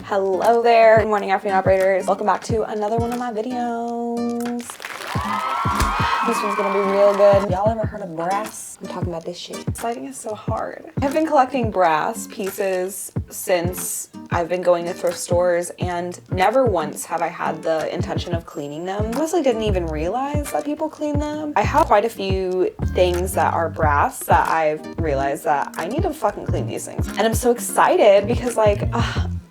Hello there. Good morning, afternoon operators. Welcome back to another one of my videos. This one's gonna be real good. Y'all ever heard of brass? I'm talking about this shit. Sliding is so hard. I've been collecting brass pieces since I've been going to thrift stores, and never once have I had the intention of cleaning them. I honestly didn't even realize that people clean them. I have quite a few things that are brass that I've realized that I need to fucking clean these things. And I'm so excited because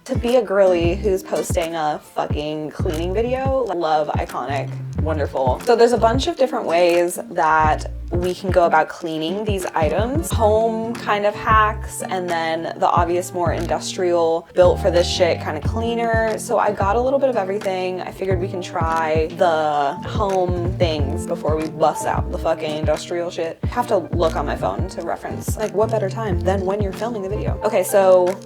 to be a girly who's posting a fucking cleaning video, love, iconic, wonderful. So there's a bunch of different ways that we can go about cleaning these items. Home kind of hacks, and then the obvious more industrial, built for this shit kind of cleaner. So I got a little bit of everything. I figured we can try the home things before we bust out the fucking industrial shit. I have to look on my phone to reference. Like, what better time than when you're filming the video? Okay, so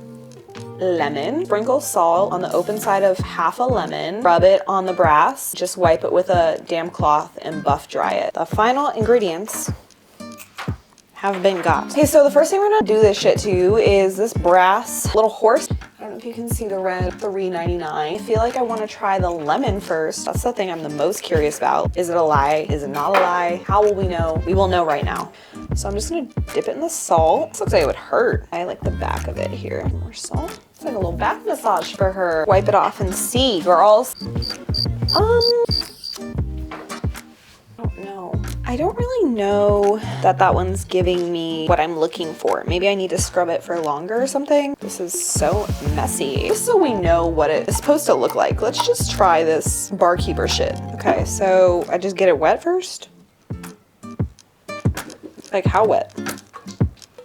lemon. Sprinkle salt on the open side of half a lemon. Rub it on the brass. Just wipe it with a damp cloth and buff dry it. The final ingredients have been got. Okay, so the first thing we're gonna do this shit to is this brass little horse. I don't know if you can see the red, $3.99. I feel like I want to try the lemon first. That's the thing I'm the most curious about. Is it a lie? Is it not a lie? How will we know? We will know right now. So I'm just gonna dip it in the salt. This looks like it would hurt. I like the back of it here. More salt. It's like a little back massage for her. Wipe it off and see, girls. I don't really know that one's giving me what I'm looking for. Maybe I need to scrub it for longer or something. This is so messy. Just so we know what it's supposed to look like, let's just try this barkeeper shit. Okay, so I just get it wet first? Like, how wet?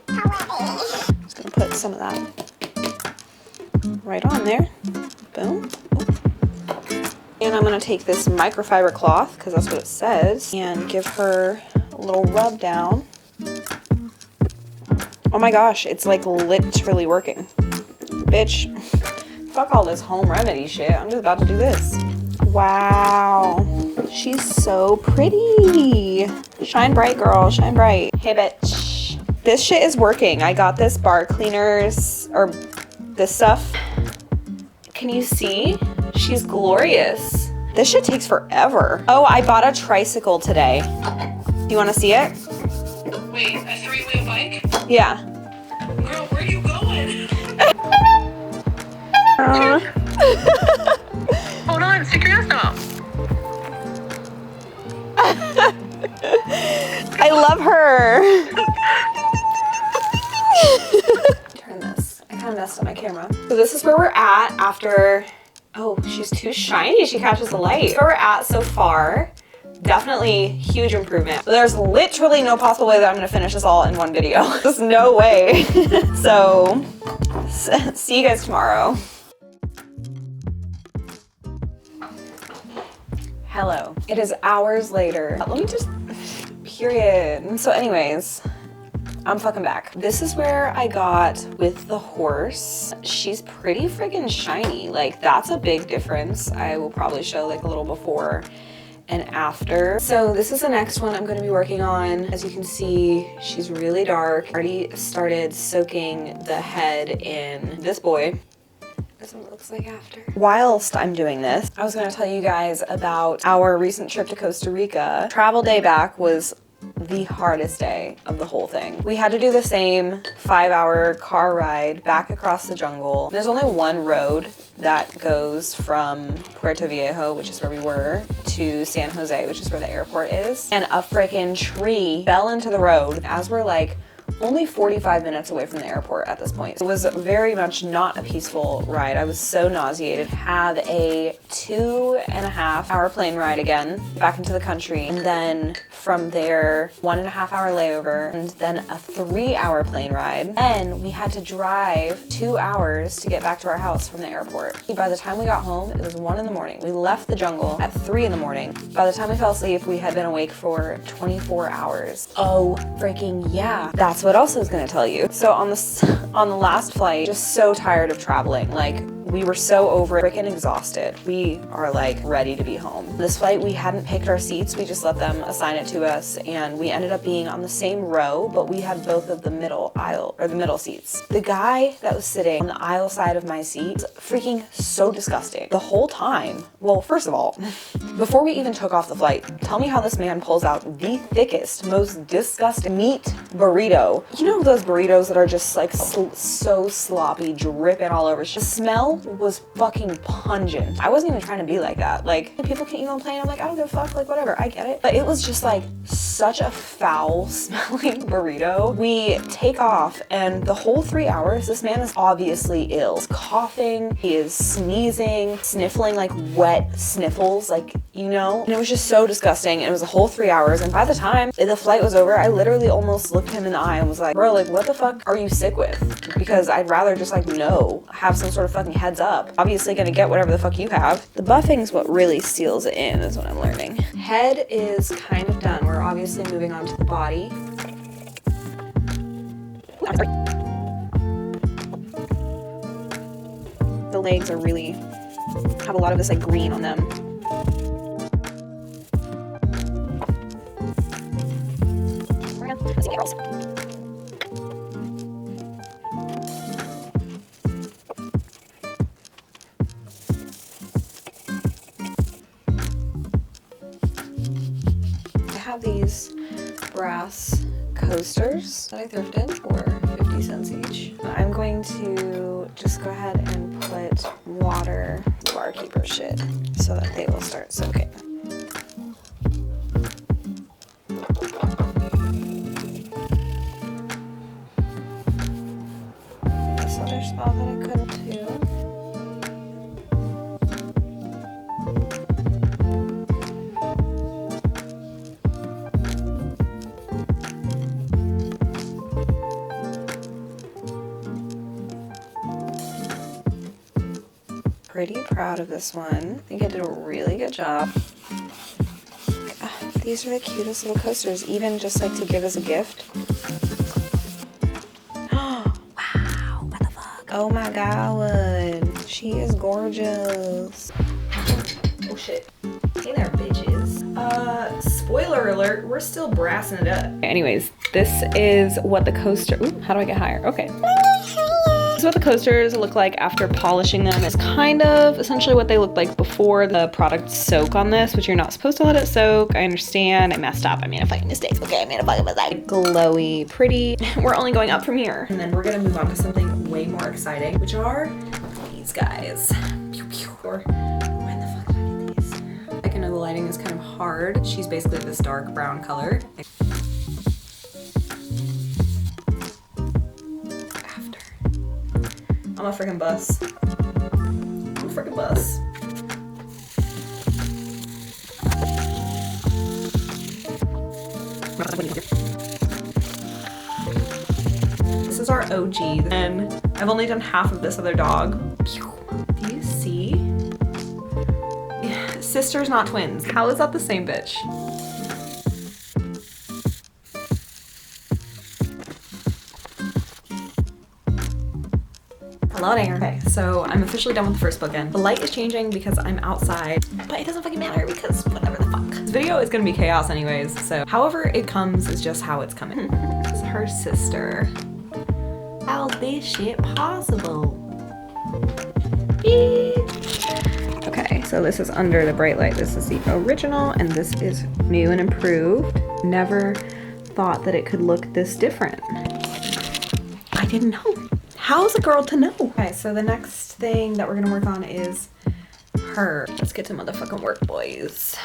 Just gonna put some of that right on there. Boom. And I'm gonna take this microfiber cloth, because that's what it says, and give her a little rub down. Oh my gosh, it's like literally working. Bitch, fuck all this home remedy shit. I'm just about to do this. Wow, she's so pretty. Shine bright, girl, shine bright. Hey, bitch. This shit is working. I got this bar cleaners, or this stuff. Can you see? She's glorious. This shit takes forever. Oh, I bought a tricycle today. Do you want to see it? Wait, a three-wheel bike? Yeah. Girl, where you going? Hold on, stick your ass out. I love her. Turn this. I kind of messed up my camera. So this is where we're at after... Oh, she's too shiny. She catches the light. Where we're at so far, definitely huge improvement. There's literally no possible way that I'm gonna finish this all in one video. There's no way. So, see you guys tomorrow. Hello. It is hours later. Let me just, period. So anyways, I'm fucking back. This is where I got with the horse. She's pretty friggin' shiny. Like, that's a big difference. I will probably show like a little before and after. So this is the next one I'm gonna be working on. As you can see, she's really dark. Already started soaking the head in this boy. That's what it looks like after. Whilst I'm doing this, I was gonna tell you guys about our recent trip to Costa Rica. Travel day back was the hardest day of the whole thing. We had to do the same 5-hour car ride back across the jungle. There's only one road that goes from Puerto Viejo, which is where we were, to San Jose, which is where the airport is. And a freaking tree fell into the road as we're like only 45 minutes away from the airport at this point. It was very much not a peaceful ride. I was so nauseated. Had a 2.5-hour plane ride again back into the country, and then from there 1.5-hour layover, and then a 3-hour plane ride. Then we had to drive 2 hours to get back to our house from the airport. By the time we got home, it was 1 in the morning. We left the jungle at 3 in the morning. By the time we fell asleep, we had been awake for 24 hours. Oh, freaking yeah. That's what else I was gonna tell you. So on the last flight, just so tired of traveling. Like, We were so over it, freaking exhausted. We are like ready to be home. This flight, we hadn't picked our seats. We just let them assign it to us, and we ended up being on the same row, but we had both of the middle aisle, or the middle seats. The guy that was sitting on the aisle side of my seat was freaking so disgusting. The whole time, well, first of all, before we even took off the flight, tell me how this man pulls out the thickest, most disgusting meat burrito. You know those burritos that are just like so sloppy, dripping all over. The smell was fucking pungent. I wasn't even trying to be like that. Like, people can eat on a plane. I'm like, I don't give a fuck, like whatever, I get it. But it was just like such a foul smelling burrito. We take off, and the whole 3 hours, this man is obviously ill. He's coughing, he is sneezing, sniffling like wet sniffles, like, you know? And it was just so disgusting. It was a whole 3 hours, and by the time the flight was over, I literally almost looked him in the eye and was like, bro, like what the fuck are you sick with? Because I'd rather just like have some sort of fucking heads up. Obviously gonna get whatever the fuck you have. The buffing's what really seals it in, is what I'm learning. Head is kind of done. We're obviously moving on to the body. The legs are really, have a lot of this like green on them. Let's see, girls. I have these brass coasters that I thrifted for 50 cents each. I'm going to just go ahead and put water, barkeeper shit, so that they will start soaking. This other spot that I couldn't do. Pretty proud of this one. I think I did a really good job. These are the cutest little coasters, even just like to give as a gift. Wow, what the fuck? Oh my god, she is gorgeous. Oh shit. Hey there, bitches. Spoiler alert, we're still brassing it up. Anyways, this is what the coaster, ooh, how do I get higher? Okay. This is what the coasters look like after polishing them. It's kind of essentially what they look like before the product soak on this, which you're not supposed to let it soak. I understand. I messed up. I made a fucking mistake. Okay, I made a fucking mistake. Glowy, pretty. We're only going up from here. And then we're gonna move on to something way more exciting, which are these guys. Pew, pew. Or when the fuck did I get these? I know the lighting is kind of hard. She's basically this dark brown color. I'm a freaking bus. I'm a freaking bus. This is our OG, and I've only done half of this other dog. Do you see? Sisters, not twins. How is that the same bitch? Hello there. Okay, so I'm officially done with the first bookend. The light is changing because I'm outside, but it doesn't fucking matter because whatever the fuck. This video is gonna be chaos anyways, so however it comes is just how it's coming. This is her sister. How's this shit possible? Bitch. Okay, so this is under the bright light. This is the original, and this is new and improved. Never thought that it could look this different. I didn't know. How's a girl to know? Okay, so the next thing that we're gonna work on is her. Let's get to motherfucking work, boys.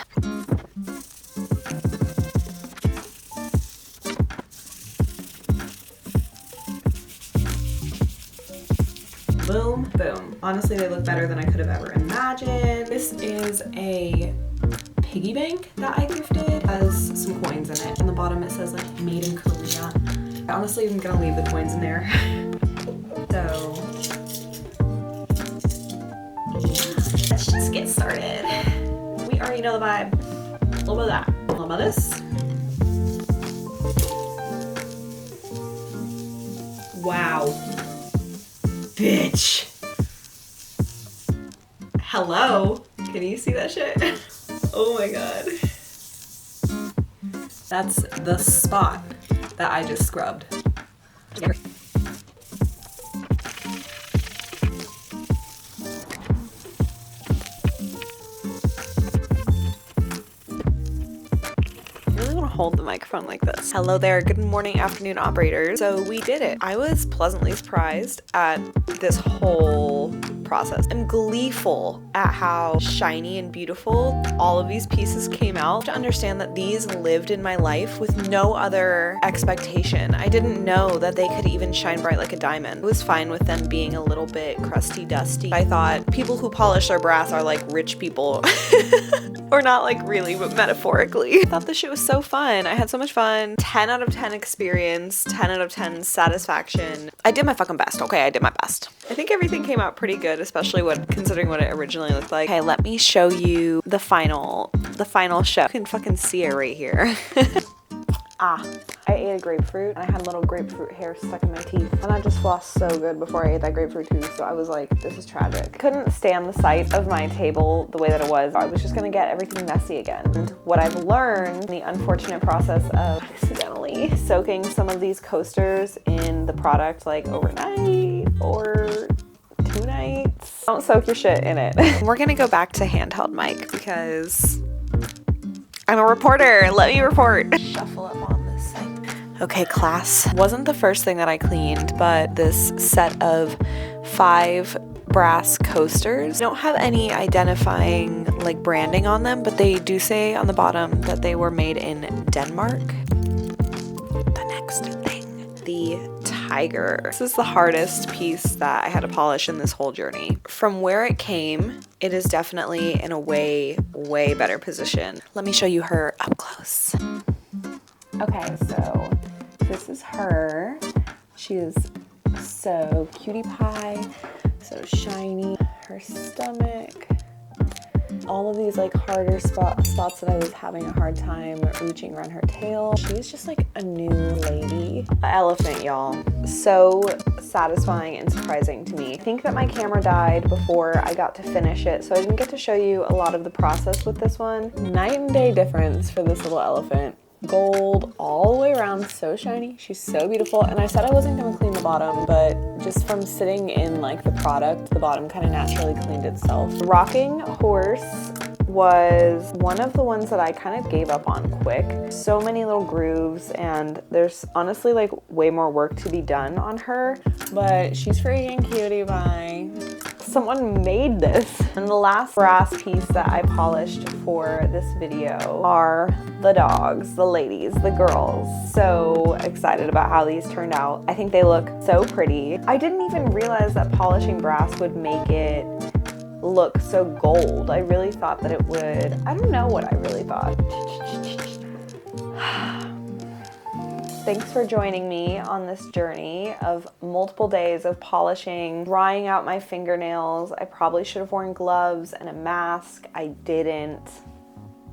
Boom, boom. Honestly, they look better than I could have ever imagined. This is a piggy bank that I thrifted. It has some coins in it. On the bottom it says like made in Korea. I honestly am gonna leave the coins in there. So, yeah, let's just get started. We already know the vibe. A little bit of that, a little bit of this. Wow. Bitch. Hello? Can you see that shit? Oh my god. That's the spot that I just scrubbed. Hold the microphone like this. Hello there, good morning, afternoon operators. So we did it. I was pleasantly surprised at this whole process. I'm gleeful at how shiny and beautiful all of these pieces came out. To understand that these lived in my life with no other expectation. I didn't know that they could even shine bright like a diamond. I was fine with them being a little bit crusty dusty. I thought people who polish their brass are like rich people. Or not like really, but metaphorically. I thought this shit was so fun. I had so much fun. 10 out of 10 experience, 10 out of 10 satisfaction. I did my fucking best, okay? I did my best. I think everything came out pretty good, especially considering what it originally looked like. Okay, let me show you the final show. You can fucking see it right here. I ate a grapefruit and I had little grapefruit hair stuck in my teeth, and I just flossed so good before I ate that grapefruit too, so I was like, this is tragic. Couldn't stand the sight of my table the way that it was. I was just gonna get everything messy again. And what I've learned, the unfortunate process of accidentally soaking some of these coasters in the product like overnight or 2 nights. Don't soak your shit in it. We're gonna go back to handheld mic because I'm a reporter. Let me report. Shuffle up on this thing. Okay, class. Wasn't the first thing that I cleaned, but this set of 5 brass coasters. Don't have any identifying like branding on them, but they do say on the bottom that they were made in Denmark. The next thing, the tiger. This is the hardest piece that I had to polish in this whole journey. From where it came, it is definitely in a way better position. Let me show you her up close. Okay, so this is her. She is so cutie pie, so shiny. Her stomach, all of these like harder spots that I was having a hard time reaching around her tail. She's just like a new lady. Elephant, y'all. So satisfying and surprising to me. I think that my camera died before I got to finish it, so I didn't get to show you a lot of the process with this one. Night and day difference for this little elephant. Gold all the way around, so shiny. She's so beautiful. And I said I wasn't gonna clean the bottom, but just from sitting in like the product, the bottom kind of naturally cleaned itself. Rocking horse was one of the ones that I kind of gave up on quick. So many little grooves, and there's honestly like way more work to be done on her, but she's freaking cutie pie. Someone made this. And the last brass piece that I polished for this video are the dogs, the ladies, the girls. So excited about how these turned out. I think they look so pretty. I didn't even realize that polishing brass would make it look so gold. I really thought that it would. I don't know what I really thought. Thanks for joining me on this journey of multiple days of polishing, drying out my fingernails. I probably should have worn gloves and a mask. I didn't.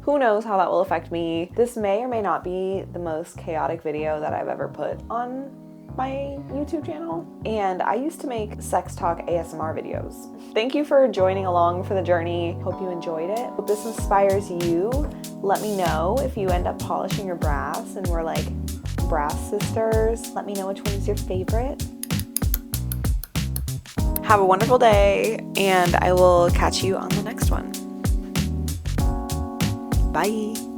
Who knows how that will affect me. This may or may not be the most chaotic video that I've ever put on my YouTube channel. And I used to make sex talk ASMR videos. Thank you for joining along for the journey. Hope you enjoyed it. Hope this inspires you. Let me know if you end up polishing your brass and we're like brass sisters. Let me know which one is your favorite. Have a wonderful day, and I will catch you on the next one. Bye.